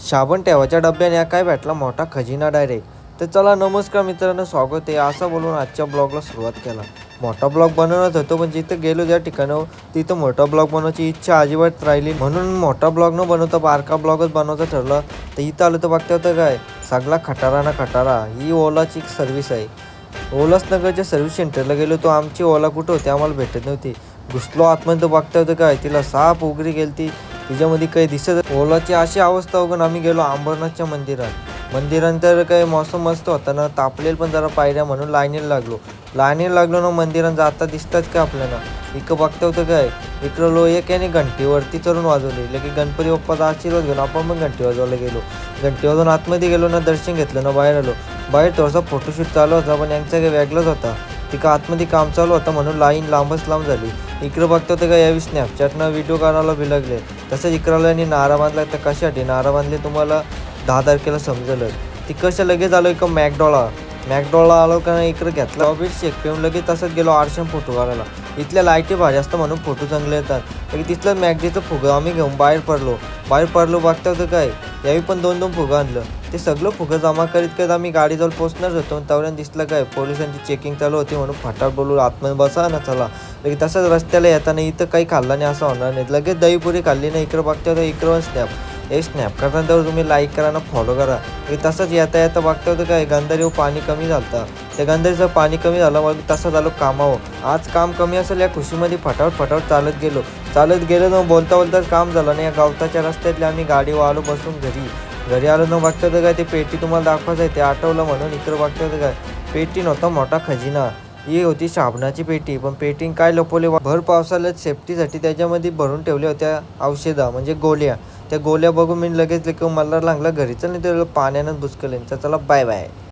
साबण ठेवायच्या डब्याने काय भेटला मोठा खजिना डायरेक्ट. तर चला नमस्कार मित्रांनो, स्वागत आहे असं बोलून आजच्या ब्लॉगला सुरुवात केला. मोठा ब्लॉग बनवत होतो पण जिथं गेलो ज्या ठिकाणी तिथं मोठा ब्लॉग बनवायची इच्छा अजिबात राहिली, म्हणून मोठा ब्लॉग न बनवता बारका ब्लॉगच बनवायचं ठरलं. तर इथं आलं तर बघता होतं काय सगळा खटारा ना खटारा. ही ओलाची सर्व्हिस आहे. उल्हासनगरच्या सर्व्हिस सेंटरला गेलो तो आमची ओला कुठं होती आम्हाला भेटत नव्हती. घुसलो आतमध्ये बघता होतं काय तिला साप उघडी गेलती, तिच्यामध्ये काही दिसत. ओलाची अशी अवस्था बघून आम्ही गेलो अंबरनाथच्या मंदिरानंतर काही मौसम मस्त होता ना, तापलेल पण जरा पायऱ्या म्हणून लाईनीला लागलो ना. मंदिरात जाता दिसतात का आपल्याला. इकडं बघता होतं काय इकडं एक याने घंटीवरती चढून वाजवली, लगे गणपती बाप्पाचा आशीर्वाद घेऊन आपण पण घंटी वाजवायला गेलो. घंटी वाजवून आतमध्ये गेलो ना, दर्शन घेतलं ना, बाहेर आलो. बाहेर थोडासा फोटोशूट चालू होता पण यांचा काही वेगळाच होता. तिकडं आतमध्ये काम चालू होतं म्हणून लाईन लांबच लांब झाली. इकडं बघता होतं का यावेळी स्नॅपचॅटनं व्हिडिओ काढायला बिलगले. तसंच इकडल्यानी नारा बांधला. तर कशासाठी नारा बांधले तुम्हाला 10 तारखेला समजलं. ती कसं लगेच आलो इकडं मॅकडॉला आलो का नाही, इकडं घेतला ऑबिट शेक पिऊन लगेच तसंच गेलो आरशाम फोटो काढायला. इथल्या लाईटी भारी असतं म्हणून फोटो चांगले येतात. तिथलं मॅगडीचं फुगं आम्ही घेऊन बाहेर पडलो बघता होतं काय यावेळी पण 2-2 फुगं आणलं. ते सगळं फुगं जमा करीत आम्ही गाडीजवळ पोहोचणार होतो. तेवढ्यानं दिसलं काय पोलिसांची चेकिंग चालू होती म्हणून फटाक बोलू आतमध्ये बसा ना चला. लगेच तसंच रस्त्याला येताना इथं काही खाल्लं नाही असं होणार नाही. लगेच दहीपुरी खाल्ली नाही. इकडं बघता होतं इकडं स्नॅप करताना तुम्ही लाईक करा ना, फॉलो करा. तसंच येता बघता होतं काय गंधारीवर पाणी कमी झालं. त्या गंधारीचं पाणी कमी झालं मग तसं झालं कामावर. आज काम कमी असेल या खुशीमध्ये फटाफट चालत गेलो ना. बोलता काम झालं नाही. या गवताच्या रस्त्यातले आम्ही गाडीवर आलो बसून घरी आलो ना. बघता होतं काय ते पेटी तुम्हाला दाखवायचं आहे ते आठवलं म्हणून इकडं बघता होतं काय पेटी नव्हता मोठा खजिना. ही होती साबणाची पेटी, पण पेटी काय लपवले भर पावसाळ्यात सेफ्टीसाठी त्याच्यामध्ये भरून ठेवल्या होत्या औषधा म्हणजे गोळ्या. त्या गोळ्या बघून मी लगेच मला लागला घरी चल नाही तर पाण्यानं बुचकलेन. तर चला बाय बाय.